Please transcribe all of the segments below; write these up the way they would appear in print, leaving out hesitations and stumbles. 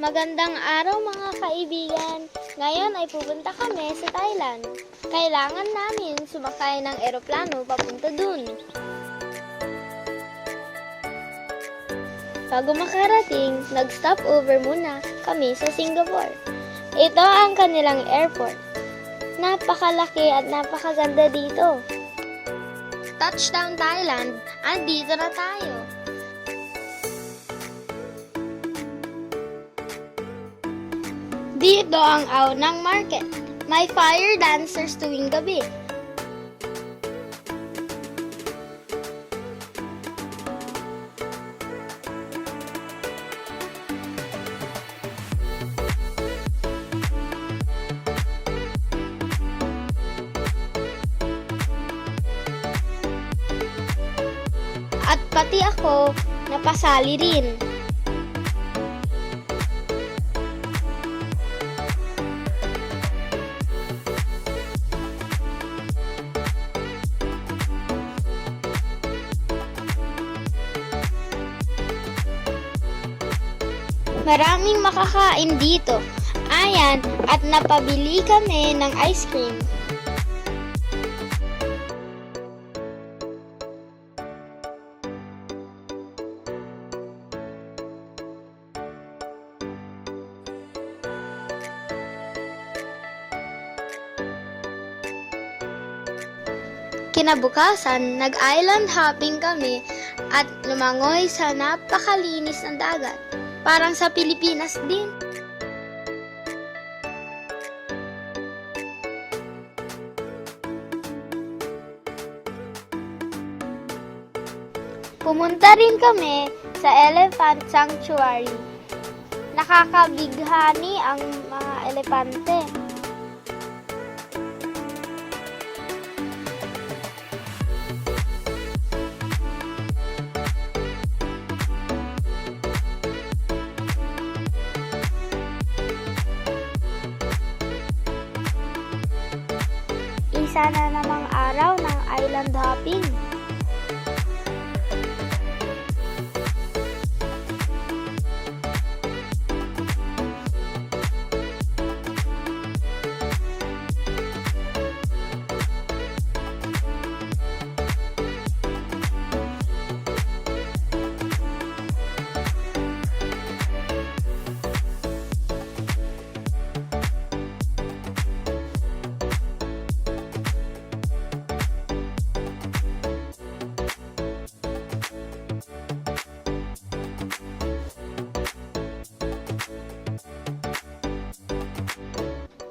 Magandang araw mga kaibigan. Ngayon ay pupunta kami sa Thailand. Kailangan namin sumakay ng eroplano papunta dun. Bago makarating, nag-stop over muna kami sa Singapore. Ito ang kanilang airport. Napakalaki at napakaganda dito. Touchdown Thailand, andito na tayo. Dito ang Aonang Market. May fire dancers tuwing gabi. At pati ako, napasali rin. Maraming makakain dito. Ayan, at napabili kami ng ice cream. Kinabukasan, nag-island hopping kami at lumangoy sa napakalinis ng dagat. Parang sa Pilipinas din. Pumunta rin kami sa Elephant Sanctuary. Nakakabighani ang mga elepante. Isa na namang araw ng island hopping.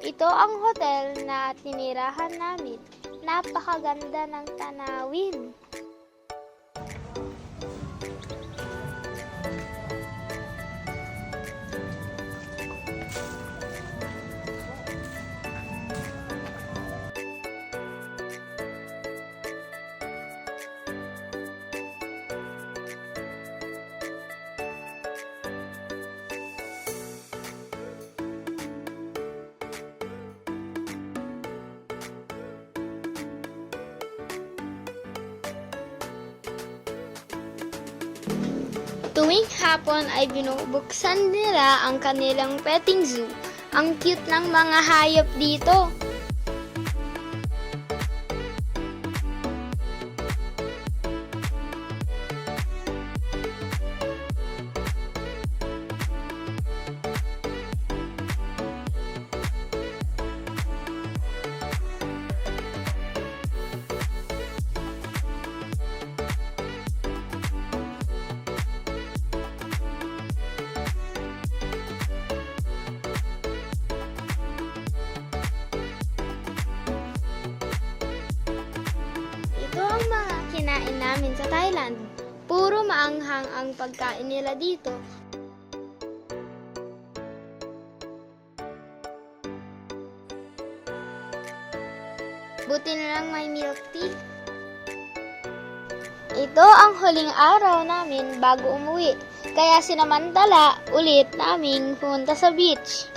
Ito ang hotel na tinirahan namin. Napakaganda ng tanawin. Tuwing hapon ay binubuksan nila ang kanilang petting zoo. Ang cute ng mga hayop dito. Ito ang mga kinain namin sa Thailand. Puro maanghang ang pagkain nila dito. Buti na lang may milk tea. Ito ang huling araw namin bago umuwi. Kaya sinamantala ulit naming pumunta sa beach.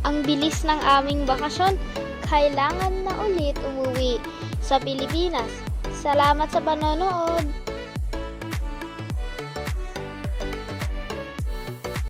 Ang bilis ng aming bakasyon. Kailangan na ulit umuwi sa Pilipinas. Salamat sa panonood!